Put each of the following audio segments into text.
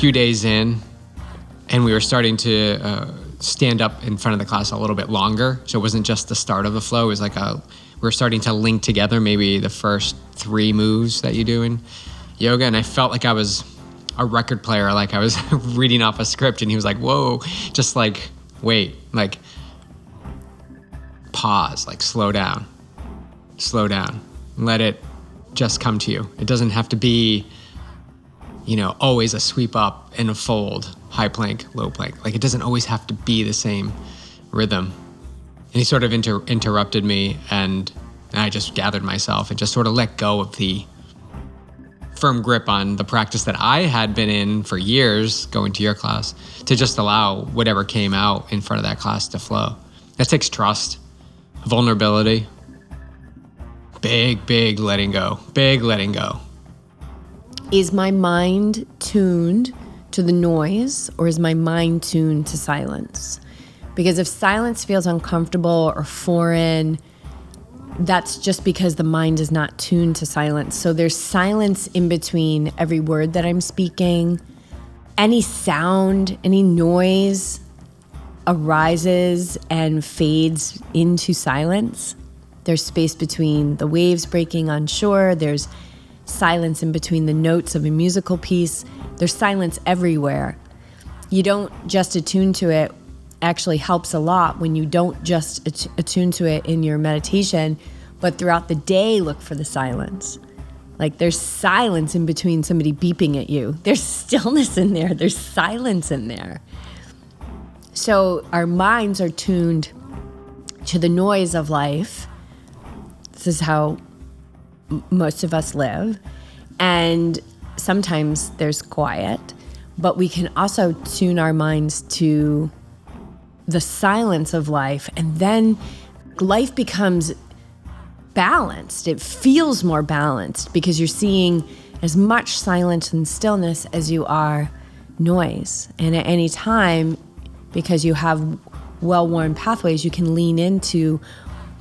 few days in, and we were starting to stand up in front of the class a little bit longer. So it wasn't just the start of the flow. It was like we were starting to link together maybe the first 3 moves that you do in yoga. And I felt like I was a record player, like I was reading off a script, and he was like, whoa, just like, wait, like pause, like slow down, let it just come to you. It doesn't have to be, always a sweep up and a fold, high plank, low plank. Like it doesn't always have to be the same rhythm. And he sort of interrupted me, and I just gathered myself and just sort of let go of the firm grip on the practice that I had been in for years, going to your class, to just allow whatever came out in front of that class to flow. That takes trust, vulnerability, big letting go, Is my mind tuned to the noise, or is my mind tuned to silence? Because if silence feels uncomfortable or foreign, that's just because the mind is not tuned to silence. So there's silence in between every word that I'm speaking. Any sound, any noise arises and fades into silence. There's space between the waves breaking on shore. There's silence in between the notes of a musical piece. There's silence everywhere. You don't just attune to it. Actually helps a lot when you don't just attune to it in your meditation, but throughout the day, look for the silence. Like there's silence in between somebody beeping at you. There's stillness in there. There's silence in there. So our minds are tuned to the noise of life. This is how most of us live. And sometimes there's quiet, but we can also tune our minds to the silence of life, and then life becomes balanced. It feels more balanced because you're seeing as much silence and stillness as you are noise. And at any time, because you have well-worn pathways, you can lean into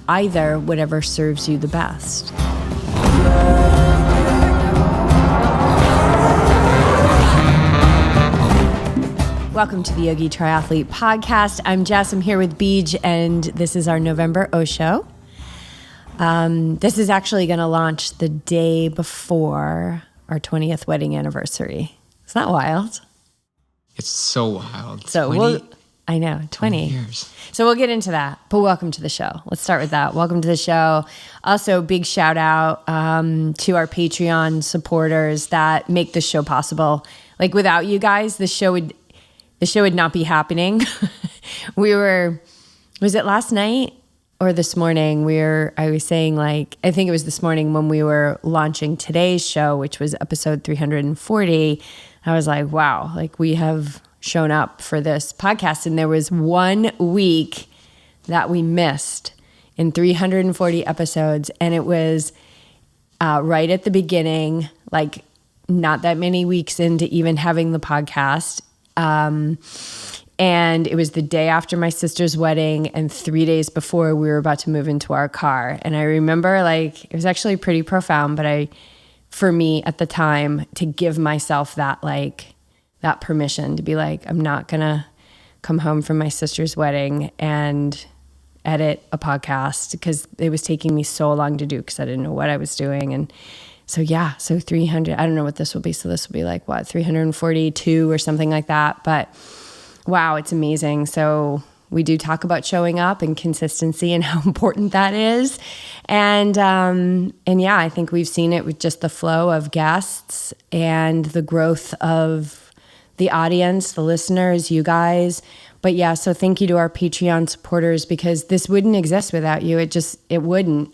either, whatever serves you the best. Welcome to the Yogi Triathlete Podcast. I'm Jess. I'm here with Bij, and this is our November Osho. This is actually going to launch the day before our 20th wedding anniversary. Isn't that wild? It's so wild. So I know, 20 years. So we'll get into that, but welcome to the show. Let's start with that. Welcome to the show. Also, big shout out to our Patreon supporters that make this show possible. Like without you guys, the show would not be happening. Was it last night or this morning? I was saying I think it was this morning when we were launching today's show, which was episode 340. I was like, wow, we have shown up for this podcast. And there was 1 week that we missed in 340 episodes. And it was right at the beginning, not that many weeks into even having the podcast. And it was the day after my sister's wedding and 3 days before we were about to move into our car. And I remember it was actually pretty profound, but for me at the time, to give myself that that permission to be I'm not gonna come home from my sister's wedding and edit a podcast, because it was taking me so long to do, because I didn't know what I was doing. And so 300, I don't know what this will be. So this will be 342 or something like that. But wow, it's amazing. So we do talk about showing up and consistency and how important that is. And yeah, I think we've seen it with just the flow of guests and the growth of the audience, the listeners, you guys. But yeah, so thank you to our Patreon supporters, because this wouldn't exist without you. It wouldn't.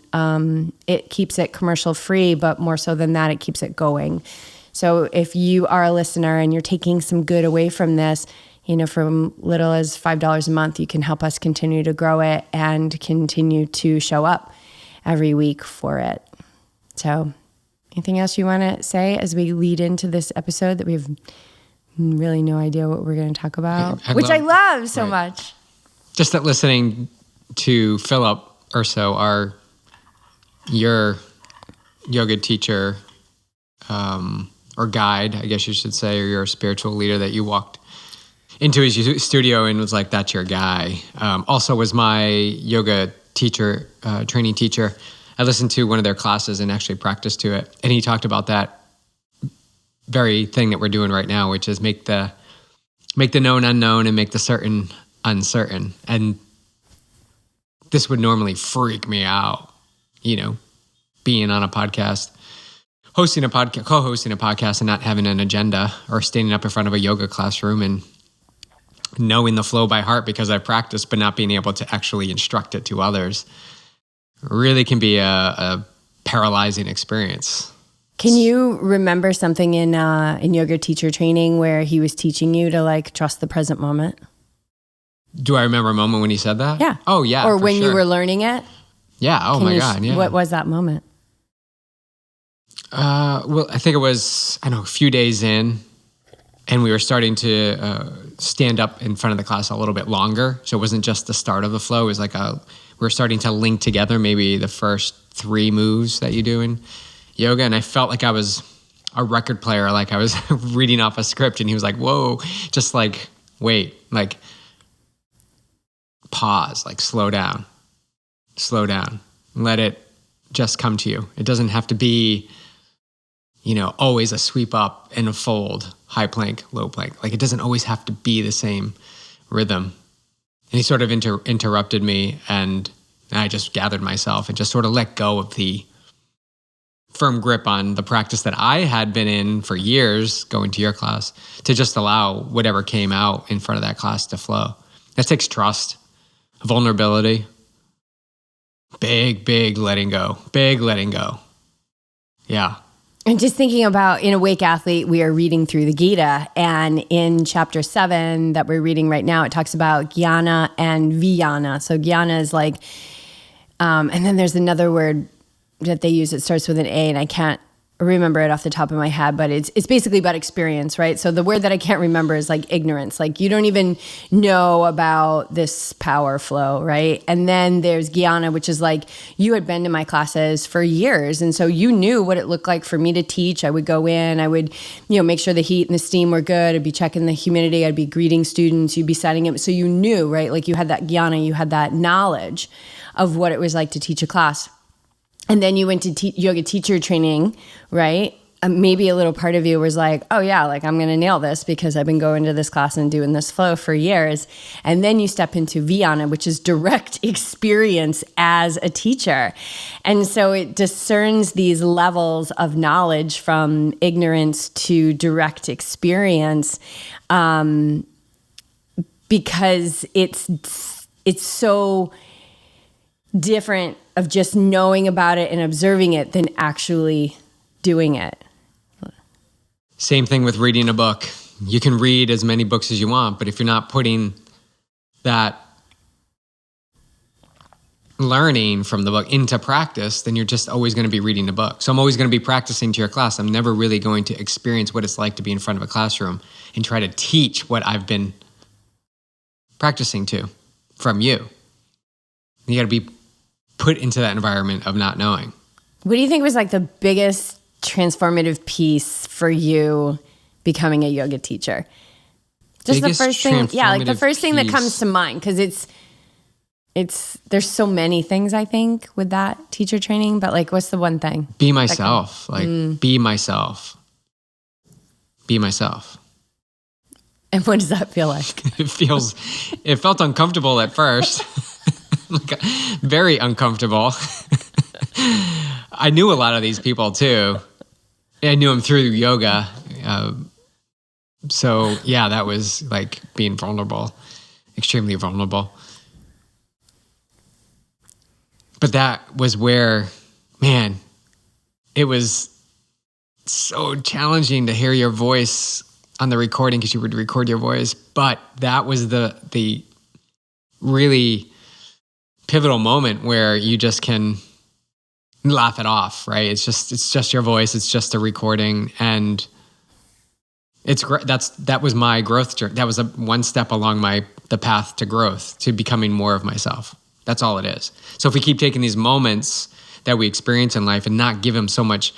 It keeps it commercial free, but more so than that, it keeps it going. So if you are a listener and you're taking some good away from this, from little as $5 a month, you can help us continue to grow it and continue to show up every week for it. So anything else you want to say as we lead into this episode that we have really no idea what we're going to talk about, which I love so much. Just that listening to Philip Urso, your yoga teacher, or guide, I guess you should say, or your spiritual leader that you walked into his studio and was like, that's your guy. Also was my yoga teacher, training teacher. I listened to one of their classes and actually practiced to it. And he talked about that very thing that we're doing right now, which is make the known unknown and make the certain uncertain. And this would normally freak me out, being on a podcast, co-hosting a podcast and not having an agenda, or standing up in front of a yoga classroom and knowing the flow by heart because I've practiced, but not being able to actually instruct it to others really can be a paralyzing experience. Can you remember something in yoga teacher training where he was teaching you to trust the present moment? Do I remember a moment when he said that? Yeah. Oh, yeah. Or when you were learning it? Yeah. Oh, my God. Yeah. What was that moment? Well, I think it was, a few days in, and we were starting to stand up in front of the class a little bit longer. So it wasn't just the start of the flow. It was like we were starting to link together maybe the first 3 moves that you do in yoga. And I felt like I was a record player, like I was reading off a script, and he was like, whoa, just wait, pause, slow down, let it just come to you. It doesn't have to be, always a sweep up and a fold, high plank, low plank. It doesn't always have to be the same rhythm. And he sort of interrupted me, and I just gathered myself and just sort of let go of the firm grip on the practice that I had been in for years, going to your class, to just allow whatever came out in front of that class to flow. That takes trust, vulnerability, big letting go. Yeah. And just thinking about, in Awake Athlete, we are reading through the Gita, and in chapter 7 that we're reading right now, it talks about jnana and vijnana. So jnana is and then there's another word that they use. It starts with an A, and I can't remember it off the top of my head, but it's basically about experience, right? So the word that I can't remember is ignorance. You don't even know about this power flow, right? And then there's jnana, which is you had been to my classes for years, and so you knew what it looked like for me to teach. I would go in, I would make sure the heat and the steam were good. I'd be checking the humidity. I'd be greeting students. You'd be setting up. So you knew, right? You had that jnana, you had that knowledge of what it was like to teach a class. And then you went to yoga teacher training, right? Maybe a little part of you was oh yeah, I'm going to nail this because I've been going to this class and doing this flow for years. And then you step into vijnana, which is direct experience as a teacher. And so it discerns these levels of knowledge from ignorance to direct experience, because it's so different of just knowing about it and observing it than actually doing it. Same thing with reading a book. You can read as many books as you want, but if you're not putting that learning from the book into practice, then you're just always going to be reading the book. So I'm always going to be practicing to your class. I'm never really going to experience what it's like to be in front of a classroom and try to teach what I've been practicing to from you. You got to be put into that environment of not knowing. What do you think was the biggest transformative piece for you becoming a yoga teacher? Just biggest the first thing, the first thing that comes to mind, because there's so many things I think with that teacher training, but what's the one thing? Be myself. Be myself. Be myself. And what does that feel like? It felt uncomfortable at first. Very uncomfortable. I knew a lot of these people too. I knew them through yoga. So yeah, that was being vulnerable, extremely vulnerable. But that was where, man, it was so challenging to hear your voice on the recording, because you would record your voice. But that was the really pivotal moment where you just can laugh it off, right? It's just your voice. It's just a recording, and it's great. That was my growth journey. That was one step along the path to growth, to becoming more of myself. That's all it is. So if we keep taking these moments that we experience in life and not give them so much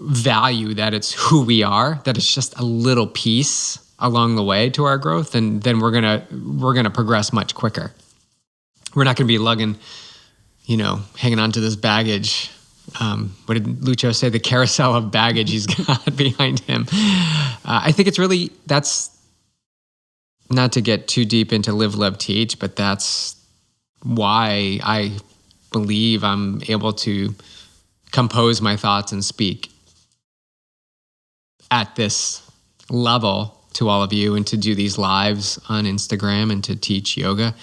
value that it's who we are, that it's just a little piece along the way to our growth, and then we're gonna progress much quicker. We're not gonna be lugging, hanging on to this baggage. What did Lucio say? The carousel of baggage he's got behind him. I think it's really, that's not to get too deep into live, love, teach, but that's why I believe I'm able to compose my thoughts and speak at this level to all of you, and to do these lives on Instagram and to teach yoga.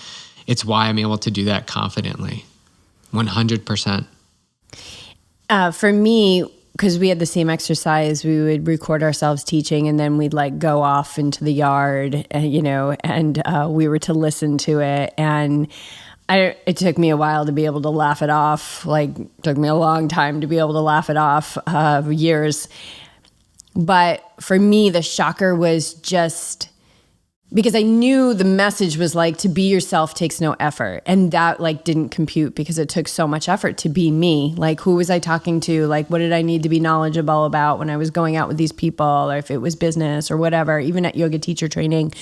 It's why I'm able to do that confidently, 100%. For me, because we had the same exercise, we would record ourselves teaching, and then we'd go off into the yard, and we were to listen to it. And it took me a while to be able to laugh it off. Took me a long time to be able to laugh it off, years. But for me, the shocker was just because I knew the message was to be yourself takes no effort. And that didn't compute because it took so much effort to be me. Who was I talking to? What did I need to be knowledgeable about when I was going out with these people, or if it was business or whatever, even at yoga teacher training.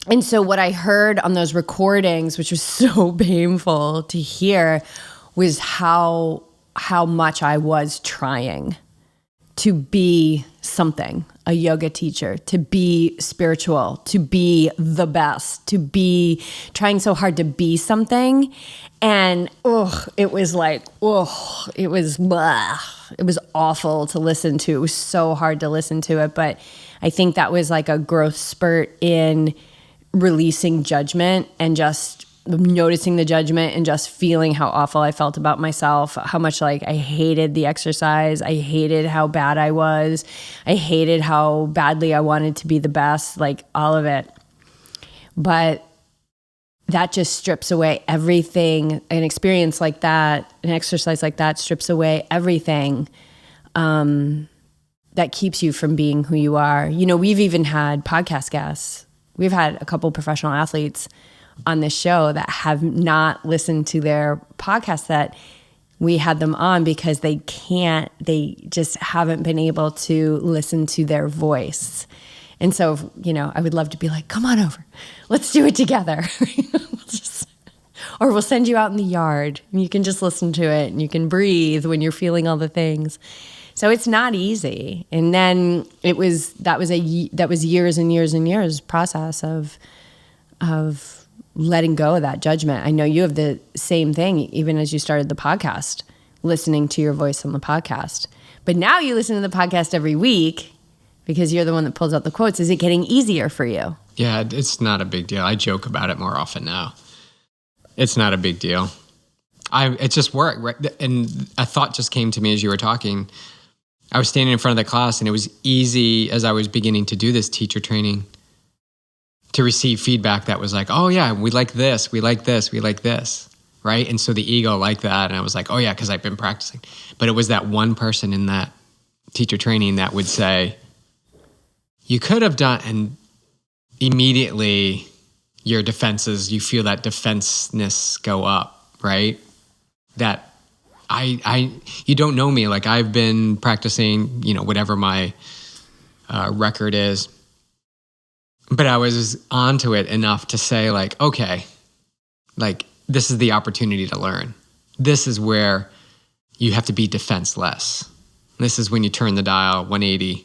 And so what I heard on those recordings, which was so painful to hear, was how much I was trying to be something, a yoga teacher, to be spiritual, to be the best, to be trying so hard to be something. And it was it was blah. It was awful to listen to. It was so hard to listen to it. But I think that was a growth spurt in releasing judgment and just noticing the judgment and just feeling how awful I felt about myself, how much I hated the exercise. I hated how bad I was. I hated how badly I wanted to be the best, all of it. But that just strips away everything. An experience like that, an exercise like that strips away everything that keeps you from being who you are. We've even had podcast guests. We've had a couple professional athletes on this show that have not listened to their podcast that we had them on because they just haven't been able to listen to their voice. And so, I would love to be come on over, let's do it together. Or we'll send you out in the yard and you can just listen to it and you can breathe when you're feeling all the things. So it's not easy. And then that was years and years and years process of letting go of that judgment. I know you have the same thing, even as you started the podcast, listening to your voice on the podcast. But now you listen to the podcast every week because you're the one that pulls out the quotes. Is it getting easier for you? Yeah, it's not a big deal. I joke about it more often now. It's not a big deal. It's just work, right? And a thought just came to me as you were talking. I was standing in front of the class, and it was easy as I was beginning to do this teacher training to receive feedback that was oh yeah, we like this, we like this, we like this, right? And so the ego liked that, and I was oh yeah, because I've been practicing. But it was that one person in that teacher training that would say, you could have done, and immediately your defenses, you feel that defenseness go up, right? That you don't know me, I've been practicing, whatever my record is. But I was onto it enough to say okay, this is the opportunity to learn. This is where you have to be defenseless. This is when you turn the dial 180,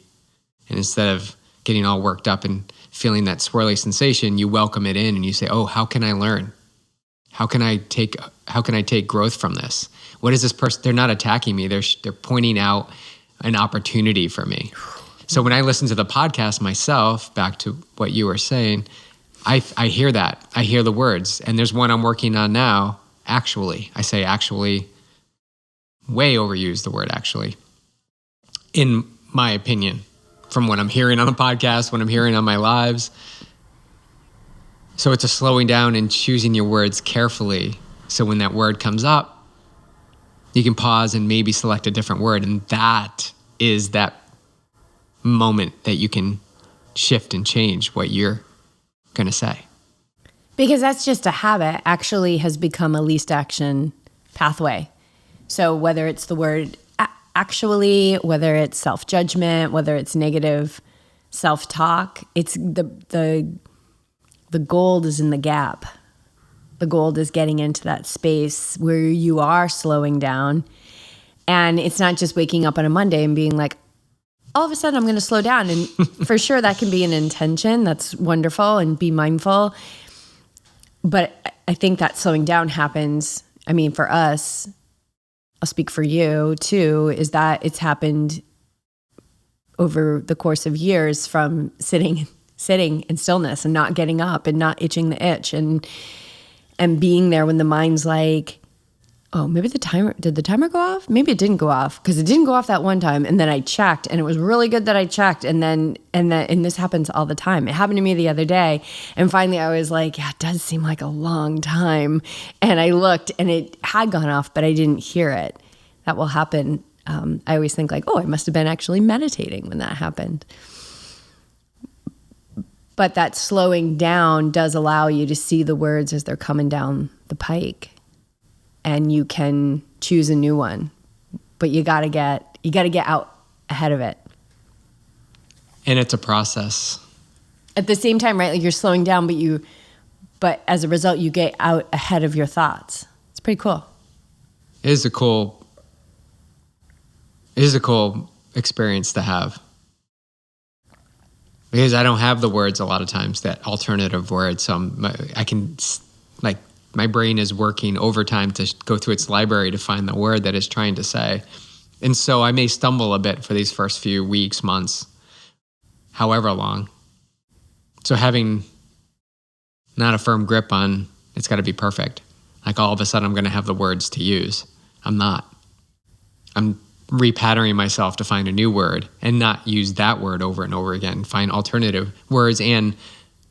and instead of getting all worked up and feeling that swirly sensation, you welcome it in and you say, oh, how can I learn? How can I take growth from this? What is this person? They're not attacking me. They're pointing out an opportunity for me. So when I listen to the podcast myself, back to what you were saying, I hear that. I hear the words. And there's one I'm working on now, actually. I say actually, way overused the word actually, in my opinion, from what I'm hearing on the podcast, what I'm hearing on my lives. So it's a slowing down and choosing your words carefully. So when that word comes up, you can pause and maybe select a different word. And that is that moment that you can shift and change what you're going to say. Because that's just a habit, actually has become a least action pathway. So whether it's the word actually, whether it's self-judgment, whether it's negative self-talk, it's the gold is in the gap. The gold is getting into that space where you are slowing down. And it's not just waking up on a Monday and being like, all of a sudden I'm going to slow down. And for sure that can be an intention. That's wonderful, and be mindful. But I think that slowing down happens, I mean, for us, I'll speak for you too, is that it's happened over the course of years from sitting in stillness and not getting up and not itching the itch and being there when the mind's like, oh, maybe did the timer go off? Maybe it didn't go off, because it didn't go off that one time. And then I checked, and it was really good that I checked. And this happens all the time. It happened to me the other day. And finally I was like, yeah, it does seem like a long time. And I looked, and it had gone off, but I didn't hear it. That will happen. I always think like, oh, I must have been actually meditating when that happened. But that slowing down does allow you to see the words as they're coming down the pike. And you can choose a new one, but you got to get out ahead of it. And it's a process. At the same time, right? Like you're slowing down, but as a result, you get out ahead of your thoughts. It's pretty cool. It is a cool experience to have, because I don't have the words a lot of times, that alternative words. So I can like. My brain is working overtime to go through its library to find the word that it's trying to say. And so I may stumble a bit for these first few weeks, months, however long. So having not a firm grip on, it's got to be perfect. Like all of a sudden I'm going to have the words to use. I'm not. I'm repatterning myself to find a new word and not use that word over and over again. Find alternative words and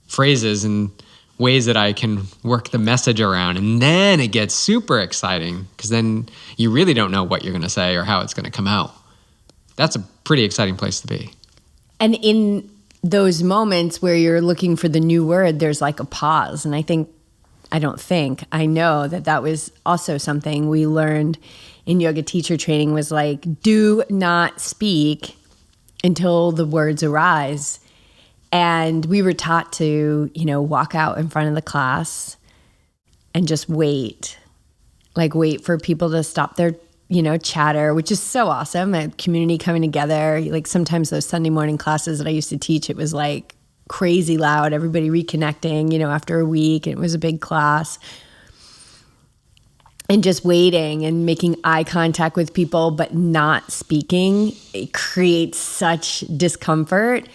phrases and ways that I can work the message around. And then it gets super exciting, because then you really don't know what you're going to say or how it's going to come out. That's a pretty exciting place to be. And in those moments where you're looking for the new word, there's like a pause. And I know that was also something we learned in yoga teacher training, was like, do not speak until the words arise. And we were taught to, walk out in front of the class and just wait for people to stop their, chatter, which is so awesome. A community coming together. Like sometimes those Sunday morning classes that I used to teach, it was like crazy loud, everybody reconnecting, after a week. And it was a big class. And just waiting and making eye contact with people, but not speaking, it creates such discomfort.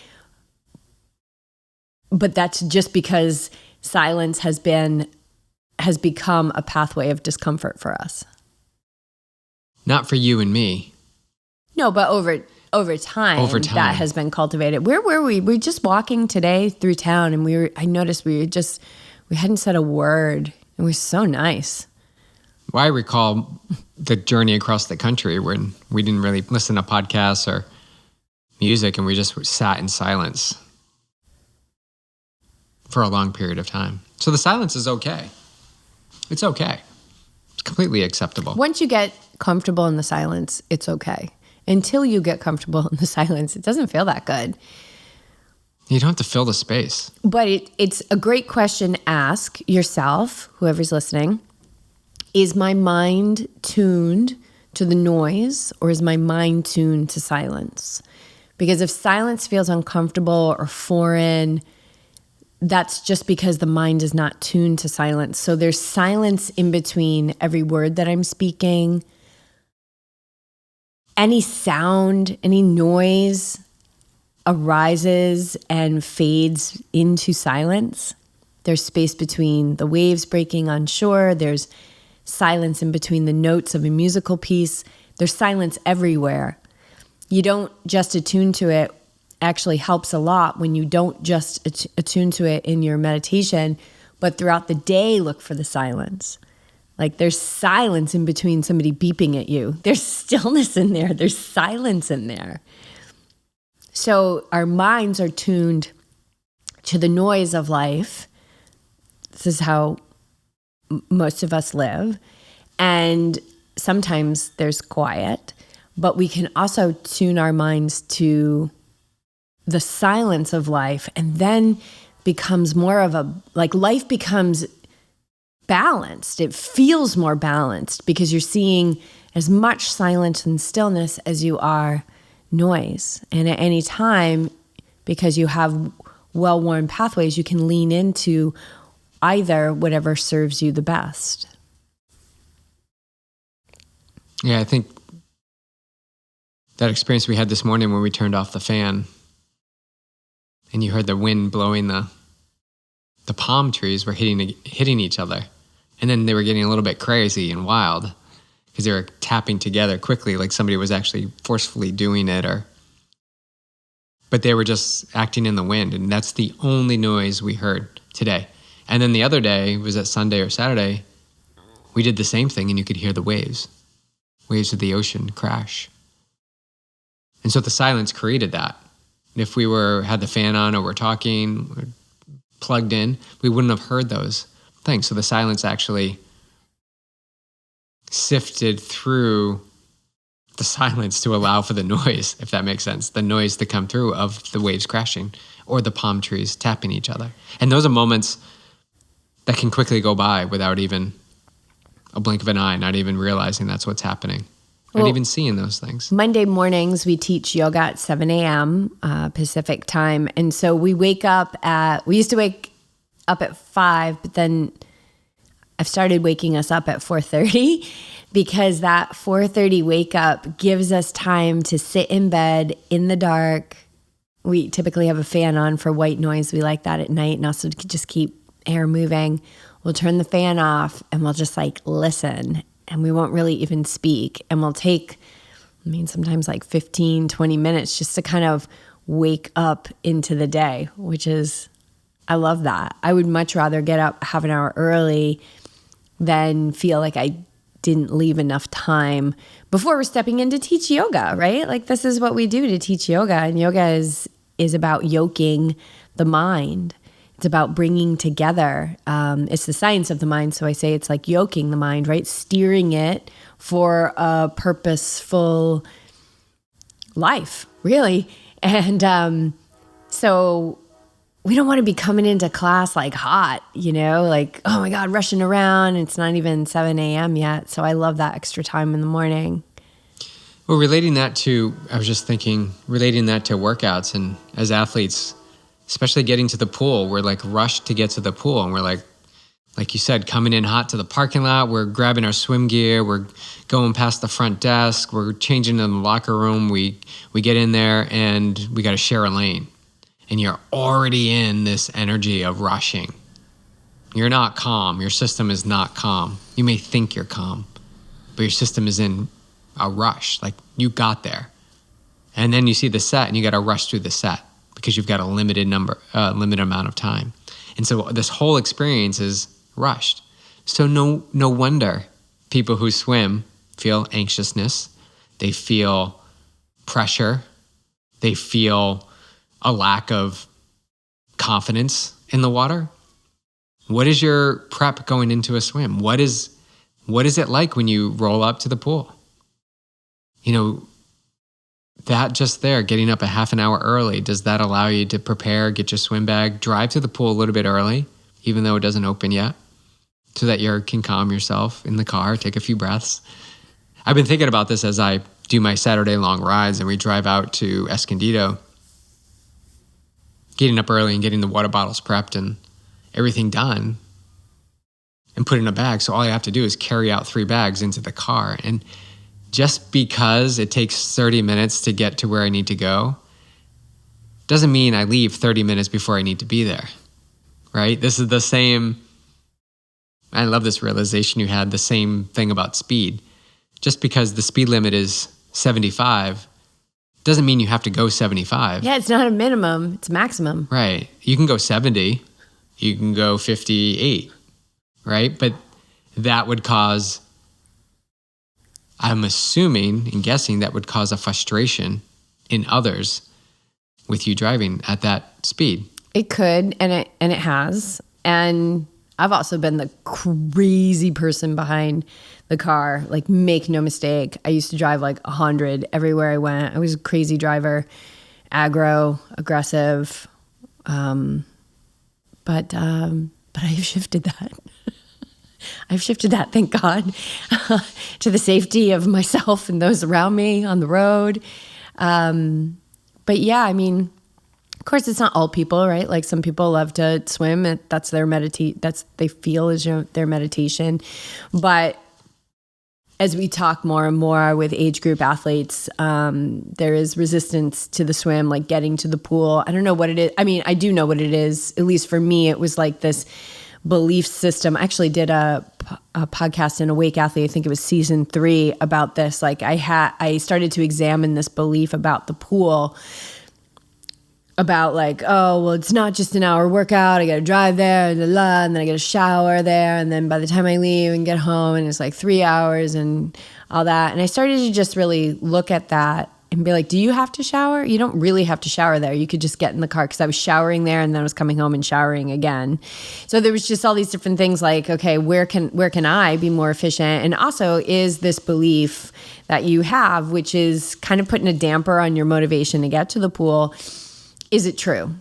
But that's just because silence has become a pathway of discomfort for us. Not for you and me. No, but over time, that has been cultivated. Where were we? We were just walking today through town, and I noticed we hadn't said a word. It was so nice. Well, I recall the journey across the country when we didn't really listen to podcasts or music, and we just sat in silence for a long period of time. So the silence is okay. It's okay. It's completely acceptable. Once you get comfortable in the silence, it's okay. Until you get comfortable in the silence, it doesn't feel that good. You don't have to fill the space. But it's a great question to ask yourself, whoever's listening. Is my mind tuned to the noise, or is my mind tuned to silence? Because if silence feels uncomfortable or foreign, that's just because the mind is not tuned to silence. So there's silence in between every word that I'm speaking. Any sound, any noise arises and fades into silence. There's space between the waves breaking on shore. There's silence in between the notes of a musical piece. There's silence everywhere. You don't just attune to it. Actually helps a lot when you don't just attune to it in your meditation, but throughout the day, look for the silence. Like there's silence in between somebody beeping at you. There's stillness in there. There's silence in there. So our minds are tuned to the noise of life. This is how most of us live. And sometimes there's quiet, but we can also tune our minds to the silence of life, and then becomes more of a, like, life becomes balanced. It feels more balanced because you're seeing as much silence and stillness as you are noise. And at any time, because you have well-worn pathways, you can lean into either, whatever serves you the best. Yeah, I think that experience we had this morning when we turned off the fan and you heard the wind blowing the palm trees were hitting each other. And then they were getting a little bit crazy and wild because they were tapping together quickly, like somebody was actually forcefully doing it, but they were just acting in the wind. And that's the only noise we heard today. And then the other day, was that Sunday or Saturday, we did the same thing and you could hear the waves of the ocean crash. And so the silence created that. If we had the fan on or we're talking, or plugged in, we wouldn't have heard those things. So the silence actually sifted through the silence to allow for the noise, if that makes sense, the noise to come through of the waves crashing or the palm trees tapping each other. And those are moments that can quickly go by without even a blink of an eye, not even realizing that's what's happening. Not even seeing those things. Monday mornings, we teach yoga at 7 a.m. Pacific time. And so we used to wake up at 5, but then I've started waking us up at 4:30 because that 4:30 wake up gives us time to sit in bed in the dark. We typically have a fan on for white noise. We like that at night, and also to just keep air moving. We'll turn the fan off and we'll just like listen. And we won't really even speak. And we'll take, sometimes like 15, 20 minutes just to kind of wake up into the day, which is, I love that. I would much rather get up half an hour early than feel like I didn't leave enough time before we're stepping in to teach yoga, right? Like this is what we do to teach yoga. And yoga is about yoking the mind. It's about bringing together. It's the science of the mind. So I say it's like yoking the mind, right? Steering it for a purposeful life, really. And so we don't want to be coming into class like hot, like, oh my God, rushing around. It's not even 7 a.m. yet. So I love that extra time in the morning. Well, I was just thinking, relating that to workouts, and as athletes, especially getting to the pool, we're like rushed to get to the pool, and we're like you said, coming in hot to the parking lot. We're grabbing our swim gear. We're going past the front desk. We're changing in the locker room. We get in there and we got to share a lane. And you're already in this energy of rushing. You're not calm. Your system is not calm. You may think you're calm, but your system is in a rush. Like you got there. And then you see the set and you got to rush through the set because you've got a limited amount of time. And so this whole experience is rushed. So no wonder people who swim feel anxiousness. They feel pressure. They feel a lack of confidence in the water. What is your prep going into a swim? What is it like when you roll up to the pool? That just there, getting up a half an hour early, does that allow you to prepare, get your swim bag, drive to the pool a little bit early, even though it doesn't open yet, so that you can calm yourself in the car, take a few breaths? I've been thinking about this as I do my Saturday long rides and we drive out to Escondido, getting up early and getting the water bottles prepped and everything done and put in a bag. So all I have to do is carry out 3 bags into the car. And just because it takes 30 minutes to get to where I need to go doesn't mean I leave 30 minutes before I need to be there, right? This is the same, I love this realization you had, the same thing about speed. Just because the speed limit is 75 doesn't mean you have to go 75. Yeah, it's not a minimum, it's a maximum. Right. You can go 70, you can go 58, right? But that would cause, I'm assuming and guessing, that would cause a frustration in others with you driving at that speed. It could, and it has. And I've also been the crazy person behind the car. Like, make no mistake, I used to drive like 100 everywhere I went. I was a crazy driver, aggro, aggressive. But I've shifted that. I've shifted that, thank God, to the safety of myself and those around me on the road. But yeah, I mean, of course, it's not all people, right? Like, some people love to swim. And that's their they feel is their meditation. But as we talk more and more with age group athletes, there is resistance to the swim, like getting to the pool. I don't know what it is. I mean, I do know what it is. At least for me, it was like this belief system. I actually did a podcast in Awake Athlete, I think it was season 3, about this. Like, I started to examine this belief about the pool, about like, oh, well, it's not just an hour workout. I got to drive there, and then I get a shower there. And then by the time I leave and get home, and it's like 3 hours and all that. And I started to just really look at that and be like, do you have to shower? You don't really have to shower there. You could just get in the car, because I was showering there and then I was coming home and showering again. So there was just all these different things like, okay, where can I be more efficient? And also, is this belief that you have, which is kind of putting a damper on your motivation to get to the pool, is it true?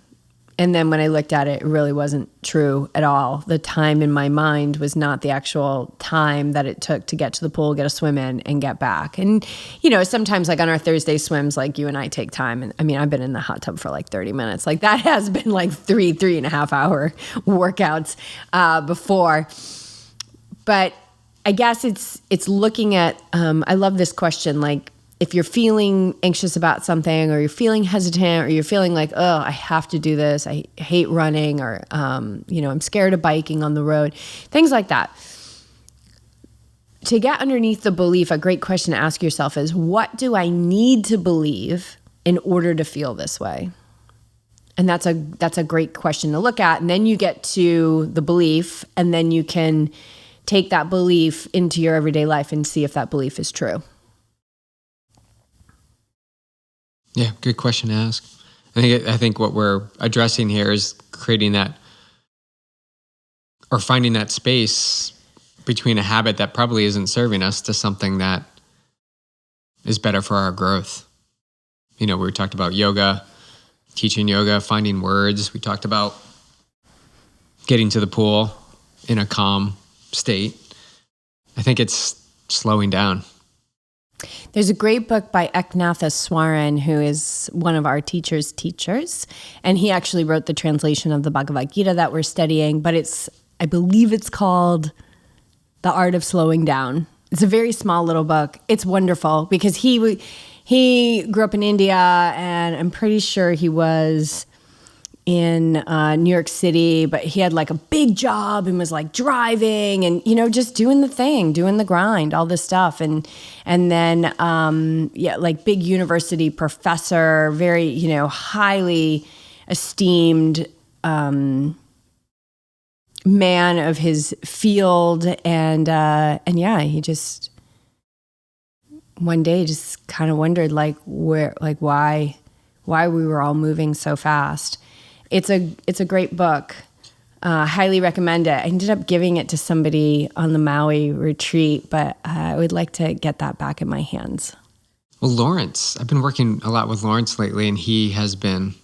And then when I looked at it, it really wasn't true at all. The time in my mind was not the actual time that it took to get to the pool, get a swim in, and get back. And, you know, sometimes like on our Thursday swims, like you and I take time. And I mean, I've been in the hot tub for like 30 minutes. Like, that has been like 3.5 hour workouts before. But I guess it's looking at, I love this question, like, if you're feeling anxious about something, or you're feeling hesitant, or you're feeling like, oh, I have to do this, I hate running, or, I'm scared of biking on the road, things like that. To get underneath the belief, a great question to ask yourself is, what do I need to believe in order to feel this way? And that's a great question to look at. And then you get to the belief, and then you can take that belief into your everyday life and see if that belief is true. Yeah, good question to ask. I think what we're addressing here is creating that, or finding that space between a habit that probably isn't serving us to something that is better for our growth. You know, we talked about yoga, teaching yoga, finding words. We talked about getting to the pool in a calm state. I think it's slowing down. There's a great book by Eknathaswaran, who is one of our teachers' teachers. And he actually wrote the translation of the Bhagavad Gita that we're studying. But I believe it's called The Art of Slowing Down. It's a very small little book. It's wonderful because he grew up in India, and I'm pretty sure he was in New York City, but he had like a big job and was like driving and, just doing the thing, doing the grind, all this stuff. And then, like big university professor, very, highly esteemed man of his field. And he just one day just kind of wondered why we were all moving so fast. It's a great book. Highly recommend it. I ended up giving it to somebody on the Maui retreat, but I would like to get that back in my hands. Well, Lawrence, I've been working a lot with Lawrence lately, and he has been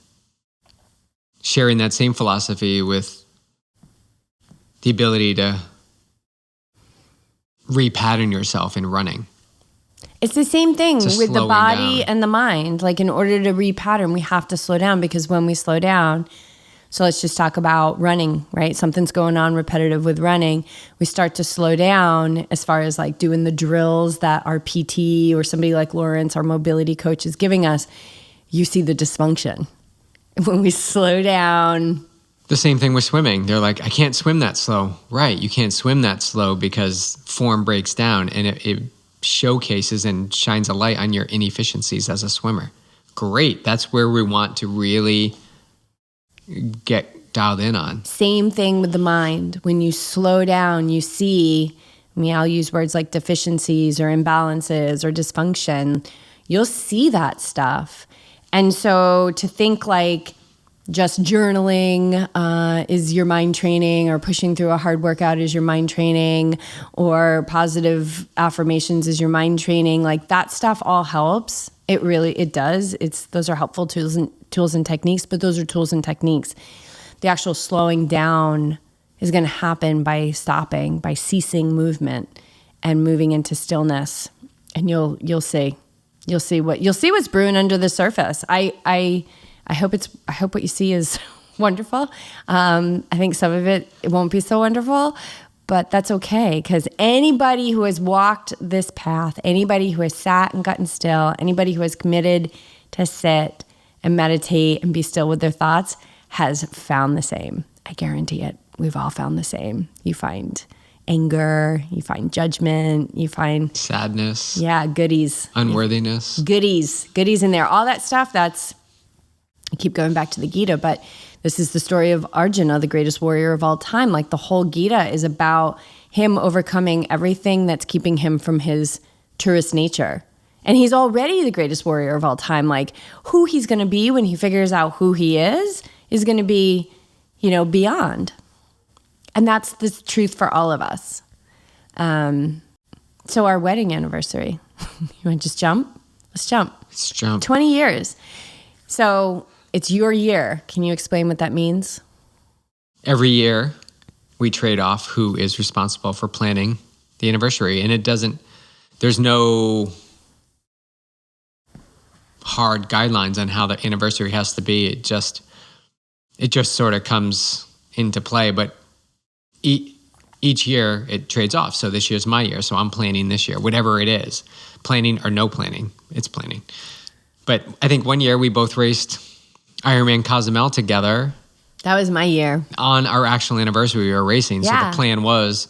sharing that same philosophy with the ability to repattern yourself in running. It's the same thing with the body down. And the mind. Like, in order to repattern, we have to slow down, because when we slow down, so let's just talk about running, right? Something's going on repetitive with running. We start to slow down as far as like doing the drills that our PT or somebody like Lawrence, our mobility coach, is giving us. You see the dysfunction. When we slow down. The same thing with swimming. They're like, I can't swim that slow. Right, you can't swim that slow because form breaks down, and it showcases and shines a light on your inefficiencies as a swimmer. Great. That's where we want to really get dialed in on. Same thing with the mind. When you slow down, you see, I'll use words like deficiencies or imbalances or dysfunction. You'll see that stuff. And so to think like just journaling is your mind training, or pushing through a hard workout is your mind training, or positive affirmations is your mind training. Like that stuff all helps. It does. Those are helpful tools and techniques, but those are tools and techniques. The actual slowing down is going to happen by stopping, by ceasing movement and moving into stillness. And you'll see what's brewing under the surface. I hope what you see is wonderful. I think some of it won't be so wonderful, but that's okay, because anybody who has walked this path, anybody who has sat and gotten still, anybody who has committed to sit and meditate and be still with their thoughts has found the same. I guarantee it. We've all found the same. You find anger, you find judgment, you find sadness. Yeah, goodies. Unworthiness. Goodies in there. All that stuff, I keep going back to the Gita, but this is the story of Arjuna, the greatest warrior of all time. Like the whole Gita is about him overcoming everything that's keeping him from his truest nature. And he's already the greatest warrior of all time. Like who he's going to be when he figures out who he is going to be, beyond. And that's the truth for all of us. So our wedding anniversary, you want to just jump? Let's jump. 20 years. So it's your year. Can you explain what that means? Every year we trade off who is responsible for planning the anniversary. And there's no hard guidelines on how the anniversary has to be. It just sort of comes into play. But each year it trades off. So this year's my year. So I'm planning this year, whatever it is, planning or no planning, it's planning. But I think one year we both raced Ironman Cozumel together. That was my year. On our actual anniversary, we were racing. Yeah. So the plan was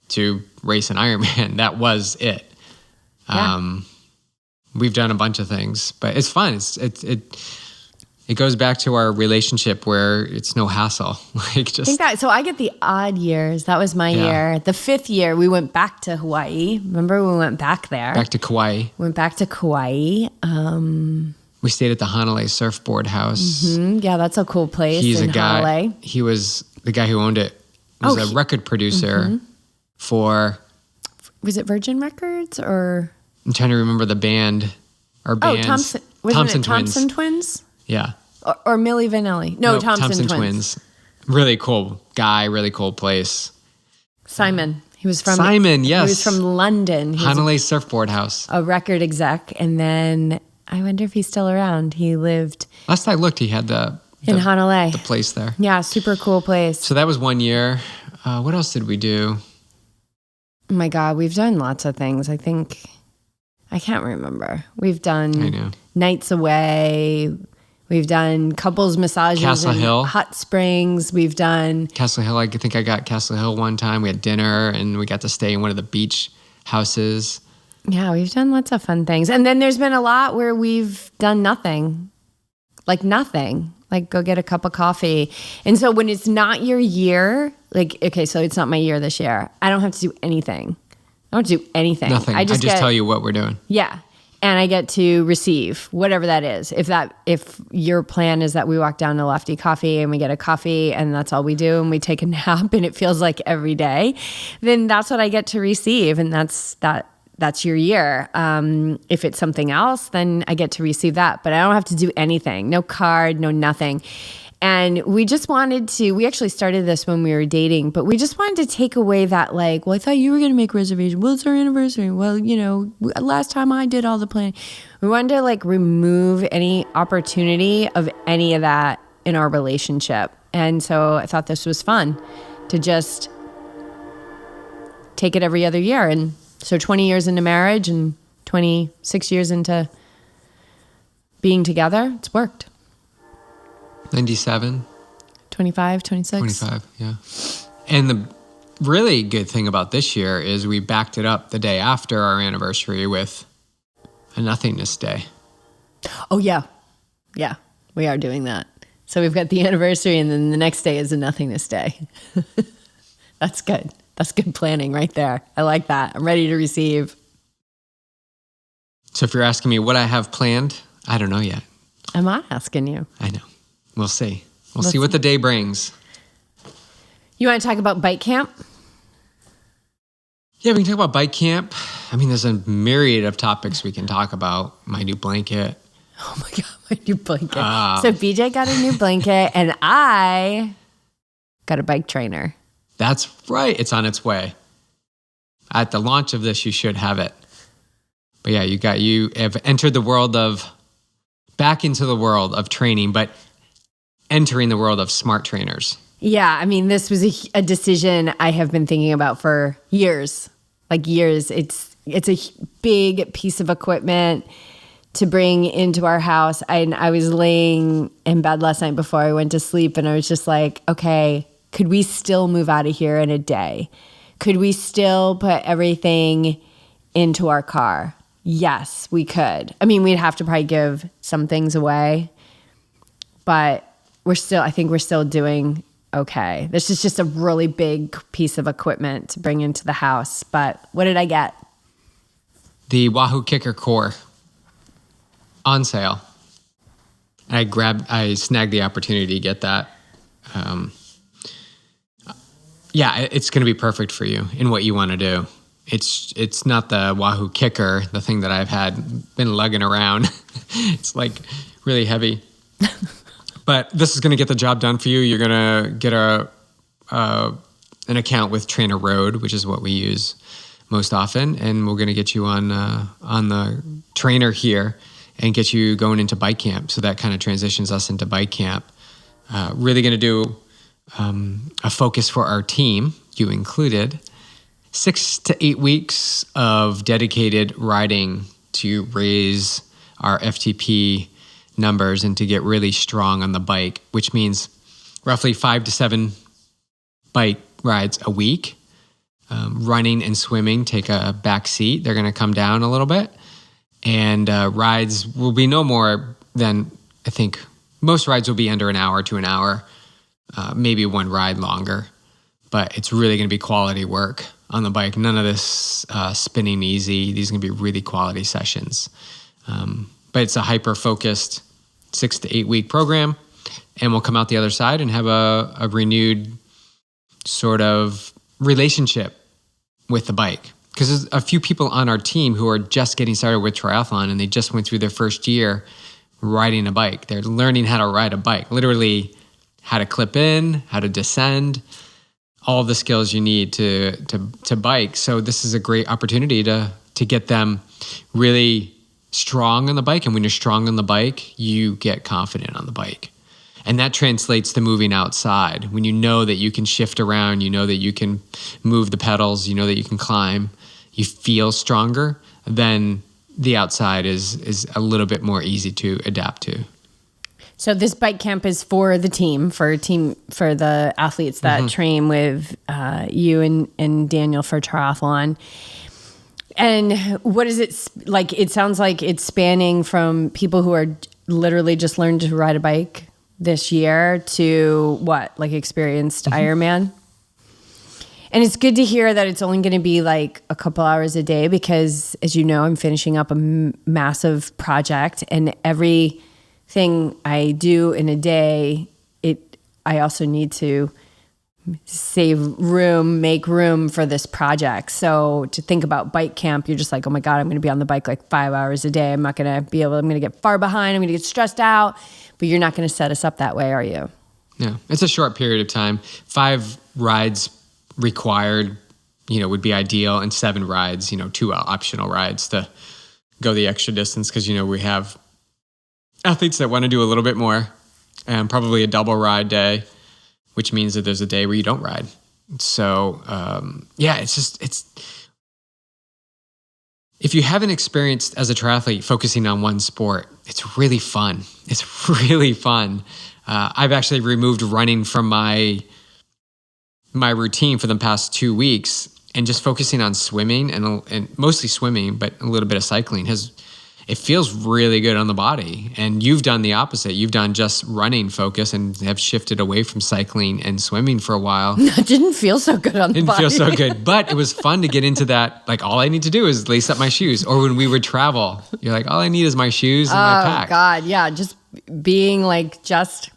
to race an Ironman. That was it. Yeah. We've done a bunch of things, but it's fun. It goes back to our relationship where it's no hassle. So I get the odd years. That was my year. The 5th year, we went back to Hawaii. Remember, we went back there. Back to Kauai. Went back to Kauai. We stayed at the Hanalei Surfboard House. Mm-hmm. Yeah, that's a cool place. He's in a guy. Hanalei. He was the guy who owned it. Was a record producer for. Was it Virgin Records or? I'm trying to remember the band. Thompson Twins. Yeah. Or Milli Vanilli. No, Thompson Twins. Really cool guy, really cool place. Simon. He was from Simon, yes. He was from London. Hanalei Surfboard House. A record exec. And then I wonder if he's still around. He lived last I looked, he had in Hanalei. The place there. Yeah, super cool place. So that was one year. What else did we do? Oh my God, we've done lots of things. I can't remember. We've done nights away. We've done couples massages Castle in Hill. hot springs. We've done Castle Hill. I think I got Castle Hill one time. We had dinner and we got to stay in one of the beach houses. Yeah, we've done lots of fun things. And then there's been a lot where we've done nothing. Like go get a cup of coffee. And so when it's not your year, so it's not my year this year. I don't have to do anything. I don't do anything. Nothing. I just tell you what we're doing. Yeah. And I get to receive whatever that is. If your plan is that we walk down to Lofty Coffee and we get a coffee and that's all we do and we take a nap and it feels like every day, then that's what I get to receive. And that's your year. If it's something else, then I get to receive that. But I don't have to do anything. No card, no nothing. And we actually started this when we were dating, but we just wanted to take away that I thought you were going to make reservations. Well, it's our anniversary. Well, last time I did all the planning. We wanted to remove any opportunity of any of that in our relationship. And so I thought this was fun to just take it every other year. And so 20 years into marriage and 26 years into being together, it's worked. 97. 25, 26. 25, yeah. And the really good thing about this year is we backed it up the day after our anniversary with a nothingness day. Oh, yeah. Yeah, we are doing that. So we've got the anniversary and then the next day is a nothingness day. That's good. That's good planning right there. I like that. I'm ready to receive. So if you're asking me what I have planned, I don't know yet. I'm not asking you. I know. We'll see. We'll see what the day brings. You want to talk about bike camp? Yeah, we can talk about bike camp. I mean, there's a myriad of topics we can talk about. My new blanket. Oh my God, my new blanket. So BJ got a new blanket and I got a bike trainer. That's right. It's on its way. At the launch of this, you should have it. But yeah, you have entered back into the world of training, but entering the world of smart trainers. Yeah, I mean, this was a decision I have been thinking about for years. Like years. It's a big piece of equipment to bring into our house. I was laying in bed last night before I went to sleep, and I was just like, okay, could we still move out of here in a day? Could we still put everything into our car? Yes, we could. I mean, we'd have to probably give some things away, but I think we're still doing okay. This is just a really big piece of equipment to bring into the house. But what did I get? The Wahoo Kicker Core on sale. I snagged the opportunity to get that. Yeah, it's going to be perfect for you in what you want to do. It's not the Wahoo Kicker, the thing that I've been lugging around. It's like really heavy. But this is going to get the job done for you. You're going to get an account with Trainer Road, which is what we use most often, and we're going to get you on the trainer here and get you going into bike camp. So that kind of transitions us into bike camp. Really going to do a focus for our team, you included, 6 to 8 weeks of dedicated riding to raise our FTP numbers and to get really strong on the bike, which means roughly 5 to 7 bike rides a week. Running and swimming take a back seat. They're going to come down a little bit. And rides will be no more than, I think, most rides will be under an hour to an hour, maybe one ride longer. But it's really going to be quality work on the bike. None of this spinning easy. These are going to be really quality sessions. But it's a hyper-focused 6 to 8 week program. And we'll come out the other side and have a renewed sort of relationship with the bike. Because there's a few people on our team who are just getting started with triathlon and they just went through their first year riding a bike. They're learning how to ride a bike, literally how to clip in, how to descend, all the skills you need to bike. So this is a great opportunity to get them really strong on the bike. And when you're strong on the bike, you get confident on the bike. And that translates to moving outside. When you know that you can shift around, you know that you can move the pedals, you know that you can climb, you feel stronger, then the outside is a little bit more easy to adapt to. So this bike camp is for the team, for the athletes that train with you and Daniel for triathlon. And what is it like? It sounds like it's spanning from people who are literally just learned to ride a bike this year to what, like experienced Ironman. And it's good to hear that it's only going to be like a couple hours a day because, as you know, I'm finishing up a massive project, and everything I do in a day, I also need to save room, make room for this project. So to think about bike camp, you're just like, oh my God, I'm going to be on the bike like 5 hours a day. I'm going to get far behind. I'm going to get stressed out. But you're not going to set us up that way, are you? Yeah, it's a short period of time. 5 rides required, would be ideal, and 7 rides, 2 optional rides to go the extra distance because, we have athletes that want to do a little bit more, and probably a double ride day, which means that there's a day where you don't ride. So, if you haven't experienced as a triathlete focusing on one sport, it's really fun. It's really fun. I've actually removed running from my routine for the past 2 weeks, and just focusing on swimming and mostly swimming, but a little bit of cycling it feels really good on the body. And you've done the opposite. You've done just running focus and have shifted away from cycling and swimming for a while. That didn't feel so good on the body. Didn't feel so good, but it was fun to get into that. Like, all I need to do is lace up my shoes. Or when we would travel, you're like, all I need is my shoes and my pack. Oh God, yeah. Just being like, just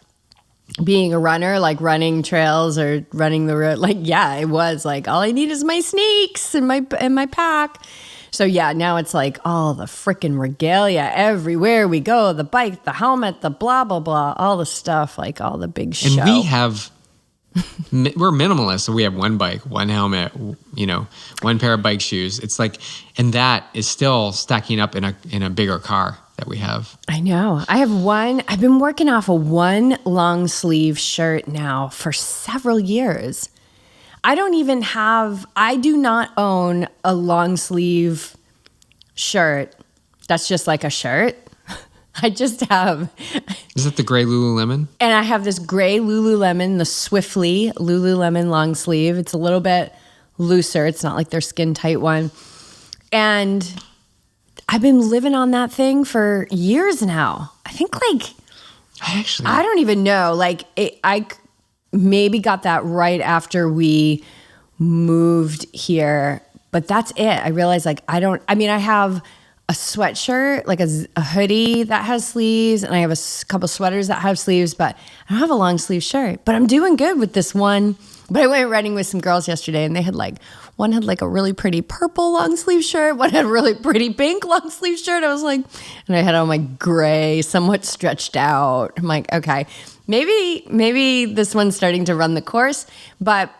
being a runner, like running trails or running the road, like, yeah, it was like, all I need is my sneaks and my pack. So yeah, now it's like all the freaking regalia everywhere we go, the bike, the helmet, the blah, blah, blah, all the stuff, like all the big show. And we have, we're minimalists. So we have one bike, one helmet, one pair of bike shoes. It's like, and that is still stacking up in a bigger car that we have. I know. I've been working off of one long sleeve shirt now for several years. I do not own a long sleeve shirt that's just like a shirt. I just have. Is it the gray Lululemon? And I have this gray Lululemon, the Swiftly Lululemon long sleeve. It's a little bit looser. It's not like their skin tight one. And I've been living on that thing for years now. I think I don't even know. I maybe got that right after we moved here, but that's it. I realized I have a sweatshirt, like a hoodie that has sleeves, and I have a couple sweaters that have sleeves, but I don't have a long sleeve shirt. But I'm doing good with this one. But I went running with some girls yesterday, and they had one had a really pretty purple long sleeve shirt, one had a really pretty pink long sleeve shirt. I was like, and I had on my gray, somewhat stretched out. I'm like, okay, maybe this one's starting to run the course, but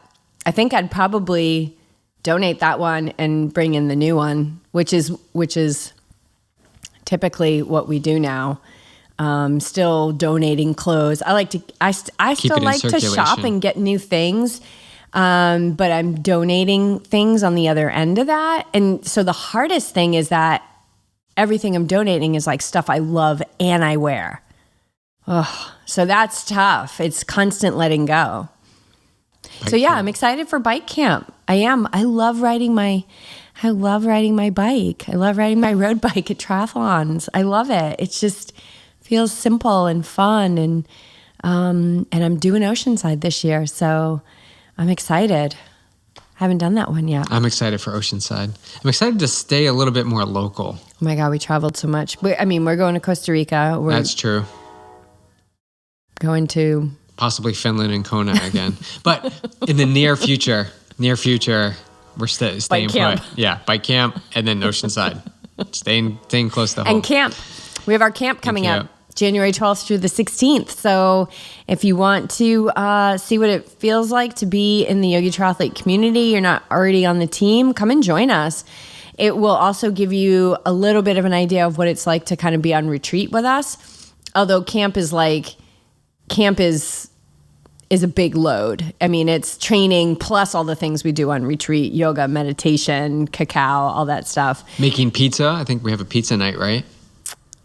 I think I'd probably donate that one and bring in the new one, which is typically what we do now. Still donating clothes. I still like to shop and get new things. But I'm donating things on the other end of that. And so the hardest thing is that everything I'm donating is like stuff I love and I wear. Oh, so that's tough. It's constant letting go. So yeah, I'm excited for bike camp. I am. I love riding my bike. I love riding my road bike at triathlons. I love it. It's just feels simple and fun, and I'm doing Oceanside this year, so I'm excited. Haven't done that one yet. I'm excited for Oceanside. I'm excited to stay a little bit more local. Oh my God, we traveled so much. We're going to Costa Rica. That's true. Going to possibly Finland and Kona again, but in the near future, we're staying put. Yeah, bike camp and then Oceanside, staying close to home. And camp. We have our camp coming up January 12th through the 16th. So if you want to see what it feels like to be in the Yogi Triathlete community, you're not already on the team, come and join us. It will also give you a little bit of an idea of what it's like to kind of be on retreat with us. Although camp is a big load. I mean, it's training plus all the things we do on retreat, yoga, meditation, cacao, all that stuff. Making pizza. I think we have a pizza night, right?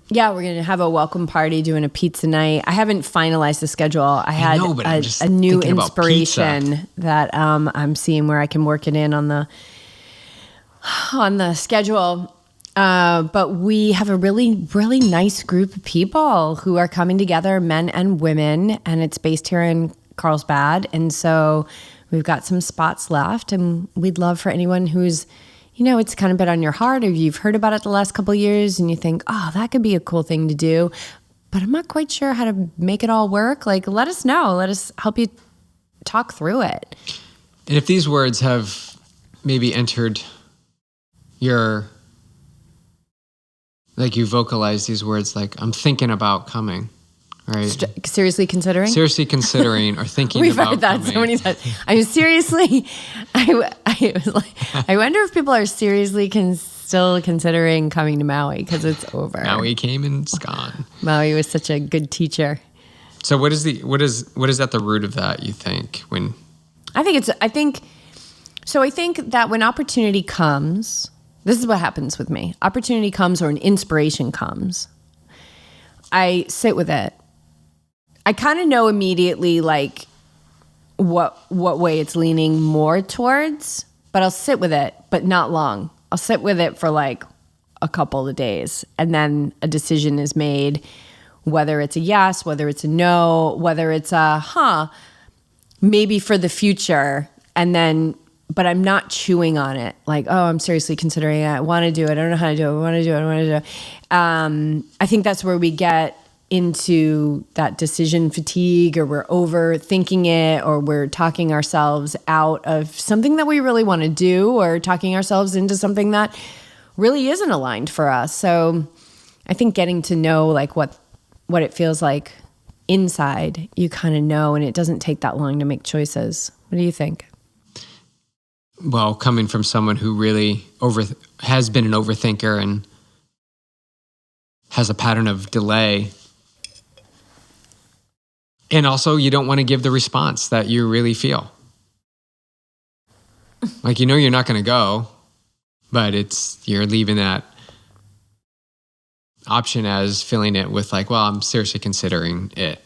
Yeah, we're going to have a welcome party, doing a pizza night. I haven't finalized the schedule. I had a new inspiration that I'm seeing where I can work it in on the schedule. But we have a really, really nice group of people who are coming together, men and women, and it's based here in Carlsbad. And so we've got some spots left, and we'd love for anyone who's, it's kind of been on your heart, or you've heard about it the last couple of years and you think, oh, that could be a cool thing to do, but I'm not quite sure how to make it all work. Let us know. Let us help you talk through it. And if these words have maybe entered you vocalize these words, I'm thinking about coming, right? Seriously considering or thinking We've about heard that coming. so many times. I was seriously, I was like, I wonder if people are seriously still considering coming to Maui because it's over. Maui came and it's gone. Maui was such a good teacher. So what is at the root of that, you think? I think that when opportunity comes, this is what happens with me. Opportunity comes or an inspiration comes. I sit with it. I kind of know immediately what way it's leaning more towards, but I'll sit with it, but not long. I'll sit with it for a couple of days, and then a decision is made, whether it's a yes, whether it's a no, whether it's a maybe for the future, and then but I'm not chewing on it. I'm seriously considering it. I want to do it. I don't know how to do it. I want to do it. I think that's where we get into that decision fatigue, or we're overthinking it, or we're talking ourselves out of something that we really want to do, or talking ourselves into something that really isn't aligned for us. So I think getting to know like what it feels like inside, you kind of know, and it doesn't take that long to make choices. What do you think? Well, coming from someone who really has been an overthinker and has a pattern of delay, and also you don't want to give the response that you really feel. Like, you know, you're not going to go, but you're leaving that option as filling it with like, well, I'm seriously considering it.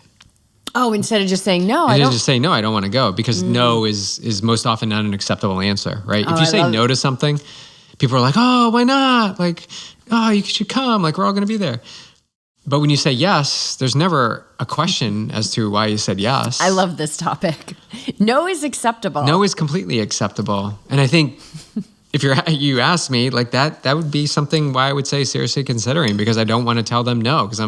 Oh, instead of just saying no, I don't. Just say no, I don't want to go, because no is most often not an acceptable answer, right? Oh, if you say no to something, people are like, oh, why not? Like, oh, you should come. Like, we're all going to be there. But when you say yes, there's never a question as to why you said yes. I love this topic. No is acceptable. No is completely acceptable. And I think if you ask me, like that would be something why I would say seriously considering, because I don't want to tell them no, because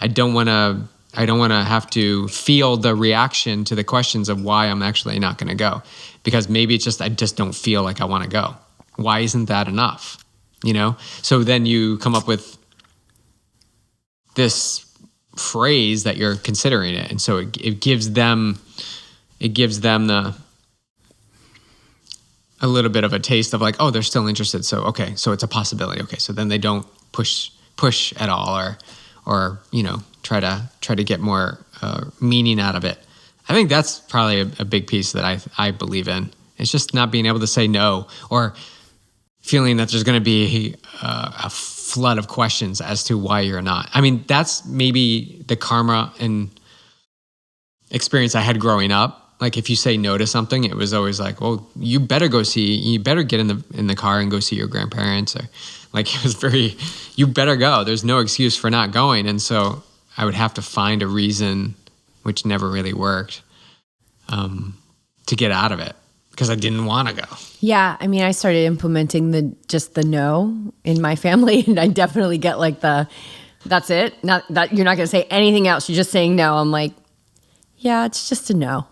I don't want to have to feel the reaction to the questions of why I'm actually not going to go, because maybe it's just I just don't feel like I want to go. Why isn't that enough? You know? So then you come up with this phrase that you're considering it, and so it gives them a little bit of a taste of like, oh, they're still interested. So okay, so it's a possibility. Okay, so then they don't push at all, or you know, try to get more meaning out of it. I think that's probably a big piece that I believe in. It's just not being able to say no, or feeling that there's going to be a flood of questions as to why you're not. I mean, that's maybe the karma and experience I had growing up. Like, if you say no to something, it was always like, well, you better get in the car and go see your grandparents, or like, it was you better go. There's no excuse for not going. And so I would have to find a reason, which never really worked, to get out of it, because I didn't want to go. Yeah, I mean, I started implementing the no in my family, and I definitely get like that's it. Not that you're not going to say anything else. You're just saying no. I'm like, yeah, it's just a no.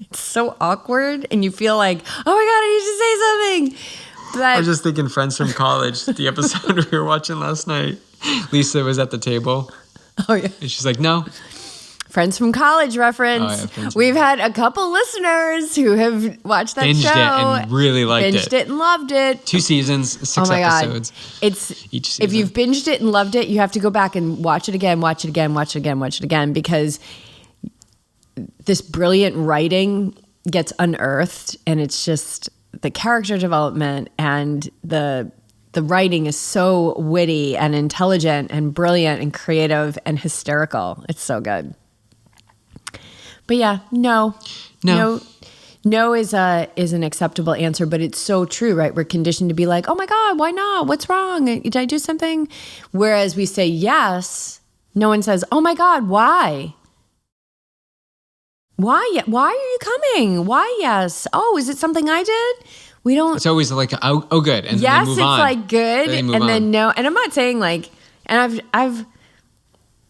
It's so awkward, and you feel like, oh my God, I need to say something. But I was just thinking Friends from College, the episode we were watching last night. Lisa was at the table. Oh yeah. And she's like, no. Friends from College reference. Oh, yeah, We've had a couple listeners who have watched that Binged show. it and really liked it. Binged it and loved it. 2 seasons, 6 episodes. It's each season. If you've binged it and loved it, you have to go back and watch it again, because this brilliant writing gets unearthed, and it's just the character development and the writing is so witty and intelligent and brilliant and creative and hysterical. It's so good. But yeah, no is an acceptable answer, but it's so true, right? We're conditioned to be like, oh my God, why not? What's wrong? Did I do something? Whereas we say yes, no one says, oh my God, why? Why are you coming? Why yes? Oh, is it something I did? We don't. It's always like, oh good. And yes, then they move on. It's like good. And then no. And I'm not saying like, and I've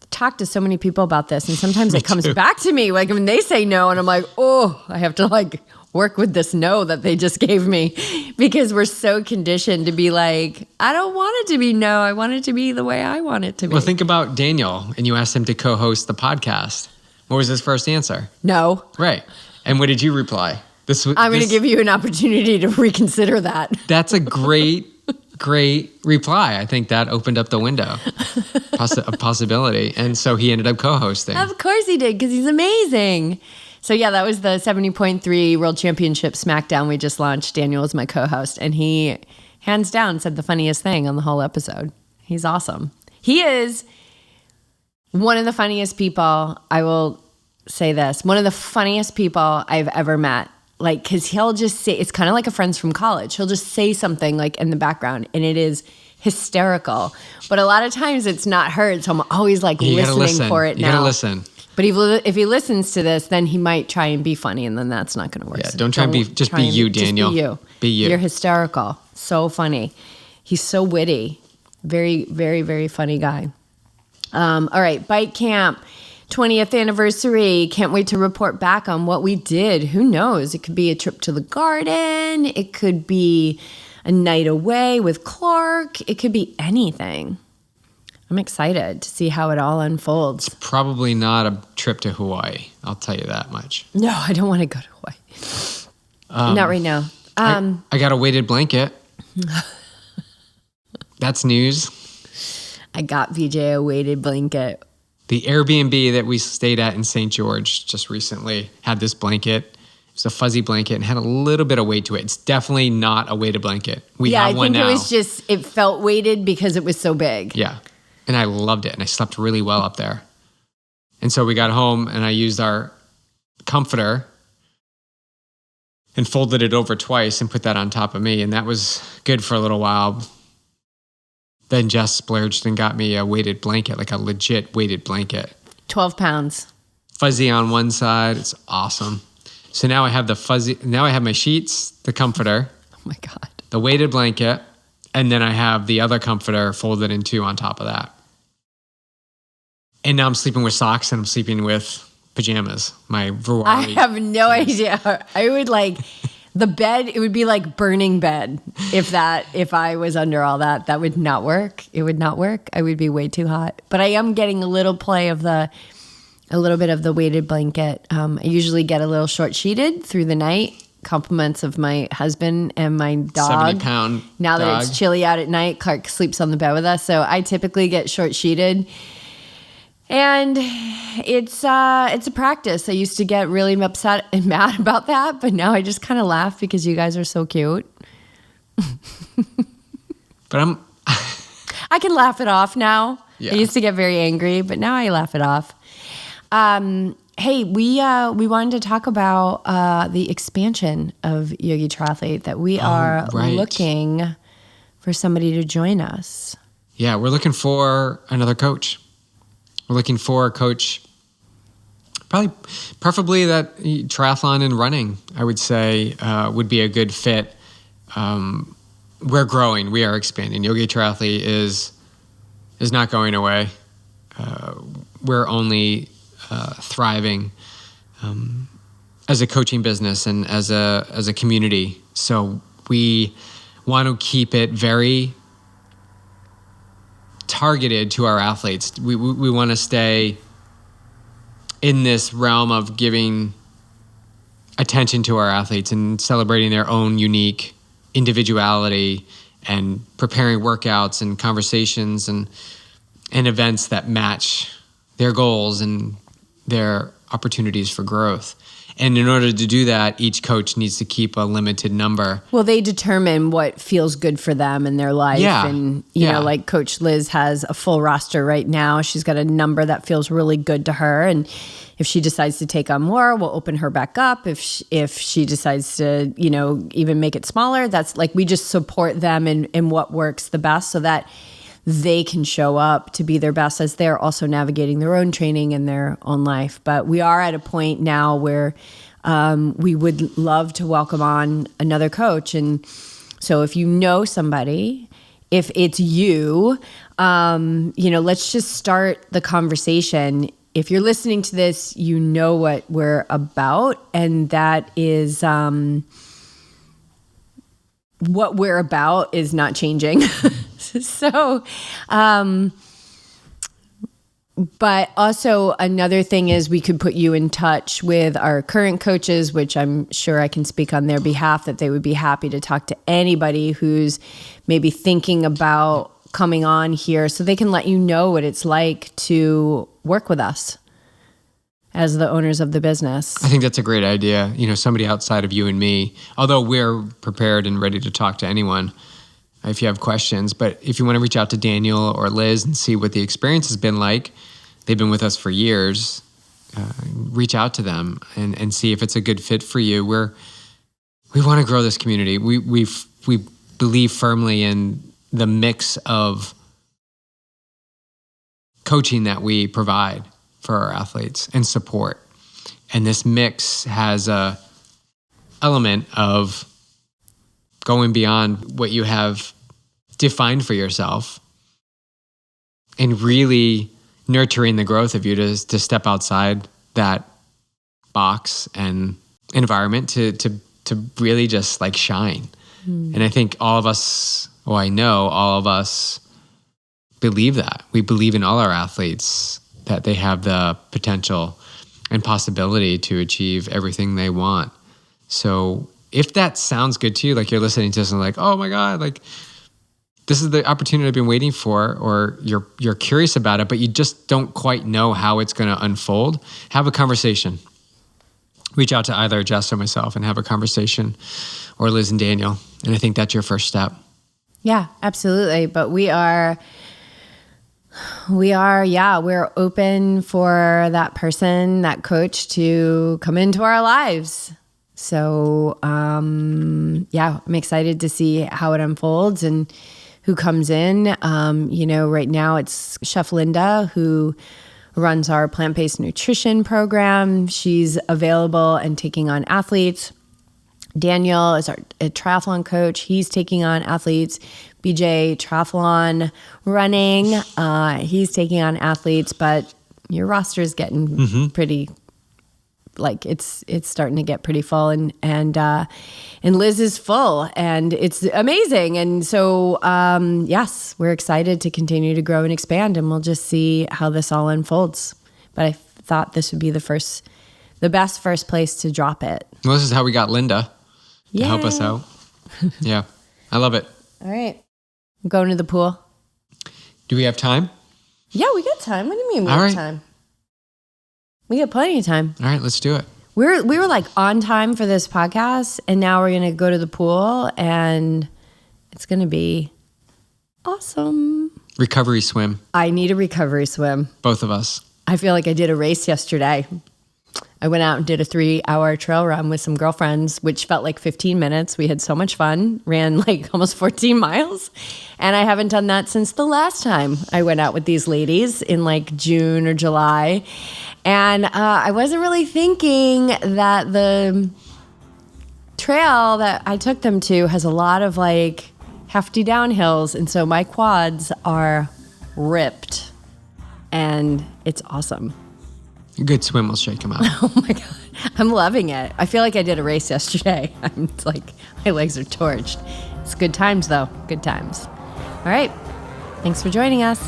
talked to so many people about this, and sometimes it comes back to me. Like when they say no, and I'm like, oh, I have to like work with this no that they just gave me, because we're so conditioned to be like, I don't want it to be no. I want it to be the way I want it to be. Well, think about Daniel, and you asked him to co-host the podcast. What was his first answer? No. Right. And what did you reply? I'm going to give you an opportunity to reconsider that. That's a great reply. I think that opened up the window, a possibility. And so he ended up co-hosting. Of course he did, because he's amazing. So yeah, that was the 70.3 World Championship SmackDown we just launched. Daniel was my co-host, and he hands down said the funniest thing on the whole episode. He's awesome. He is one of the funniest people. I will say this. One of the funniest people I've ever met. Like, because he'll just say, it's kind of like a Friends from College. He'll just say something like in the background, and it is hysterical. But a lot of times it's not heard, so I'm always like listening for it now. You gotta listen. But if he listens to this, then he might try and be funny, and then that's not going to work. Yeah, don't try and be, just be you, Daniel. Just be you. Be you. You're hysterical. So funny. He's so witty. Very, very, very funny guy. All right, bike camp, 20th anniversary. Can't wait to report back on what we did. Who knows? It could be a trip to the garden. It could be a night away with Clark. It could be anything. I'm excited to see how it all unfolds. Probably not a trip to Hawaii. I'll tell you that much. No, I don't want to go to Hawaii. Not right now. I got a weighted blanket. That's news. I got VJ a weighted blanket. The Airbnb that we stayed at in St. George just recently had this blanket. It was a fuzzy blanket and had a little bit of weight to it. It's definitely not a weighted blanket. We have one now. I think it was just, it felt weighted because it was so big. Yeah. And I loved it. And I slept really well up there. And so we got home and I used our comforter and folded it over twice and put that on top of me. And that was good for a little while. Then Jess splurged and got me a weighted blanket, like a legit weighted blanket. 12 pounds. Fuzzy on one side. It's awesome. So now I have now I have my sheets, the comforter. Oh my God. The weighted blanket. And then I have the other comforter folded in two on top of that. And now I'm sleeping with socks and I'm sleeping with pajamas. My variety. I have no idea. I would the bed, it would be like burning bed. If I was under all that would not work. It would not work. I would be way too hot. But I am getting a little play of a little bit of the weighted blanket. I usually get a little short sheeted through the night. Compliments of my husband and my dog. 70-pound Now dog. that it's chilly out at night, Clark sleeps on the bed with us. So I typically get short sheeted. And it's a practice. I used to get really upset and mad about that, but now I just kind of laugh because you guys are so cute. But I can laugh it off now. Yeah. I used to get very angry, but now I laugh it off. Hey, we wanted to talk about the expansion of Yogi Triathlete, that we are looking for somebody to join us. Yeah, we're looking for another coach. We're looking for a coach, preferably that triathlon and running, I would say, would be a good fit. We're growing. We are expanding. Yogi Triathlete is not going away. We're only thriving as a coaching business and as a community. So we want to keep it very targeted to our athletes. We want to stay in this realm of giving attention to our athletes and celebrating their own unique individuality and preparing workouts and conversations and events that match their goals and their opportunities for growth. And in order to do that, each coach needs to keep a limited number. Well, they determine what feels good for them in their life. Yeah. And, you know, like Coach Liz has a full roster right now. She's got a number that feels really good to her. And if she decides to take on more, we'll open her back up. If she decides to, you know, even make it smaller, that's like, we just support them in what works the best so that they can show up to be their best as they're also navigating their own training and their own life. But we are at a point now where we would love to welcome on another coach. And so if you know somebody, if it's you, you know, let's just start the conversation. If you're listening to this, you know what we're about, and that is what we're about is not changing. So, but also another thing is we could put you in touch with our current coaches, which I'm sure I can speak on their behalf, that they would be happy to talk to anybody who's maybe thinking about coming on here, so they can let you know what it's like to work with us as the owners of the business. I think that's a great idea. You know, somebody outside of you and me, although we're prepared and ready to talk to anyone if you have questions. But if you want to reach out to Daniel or Liz and see what the experience has been like, they've been with us for years, reach out to them and see if it's a good fit for you. We want to grow this community. We believe firmly in the mix of coaching that we provide for our athletes and support. And this mix has a element of going beyond what you have defined for yourself and really nurturing the growth of you to step outside that box and environment to really just like shine. And I think all of us, I know all of us believe that. We believe in all our athletes that they have the potential and possibility to achieve everything they want. So if that sounds good to you, like you're listening to this and like, oh my God, like this is the opportunity I've been waiting for, or you're curious about it, but you just don't quite know how it's going to unfold, have a conversation. Reach out to either Jess or myself and have a conversation, or Liz and Daniel. And I think that's your first step. Yeah, absolutely. But we're open for that person, that coach to come into our lives. So, I'm excited to see how it unfolds and who comes in. Right now it's Chef Linda, who runs our plant-based nutrition program. She's available and taking on athletes. Daniel is our triathlon coach. He's taking on athletes. BJ, triathlon running. He's taking on athletes, but your roster is getting pretty, like it's starting to get pretty full, and Liz is full, and it's amazing. And so, yes, we're excited to continue to grow and expand, and we'll just see how this all unfolds. But I thought this would be the best first place to drop it. Well, this is how we got Linda to help us out. Yeah, I love it. All right. I'm going to the pool. Do we have time? Yeah, we got time. What do you mean we All have right. time? We got plenty of time. All right, let's do it. We were like on time for this podcast, and now we're going to go to the pool, and it's going to be awesome. Recovery swim. I need a recovery swim. Both of us. I feel like I did a race yesterday. I went out and did a 3-hour trail run with some girlfriends, which felt like 15 minutes. We had so much fun, ran like almost 14 miles. And I haven't done that since the last time I went out with these ladies in like June or July. And I wasn't really thinking that the trail that I took them to has a lot of like hefty downhills. And so my quads are ripped, and it's awesome. A good swim will shake him out. Oh my God. I'm loving it. I feel like I did a race yesterday. I'm like, my legs are torched. It's good times though. Good times. All right. Thanks for joining us.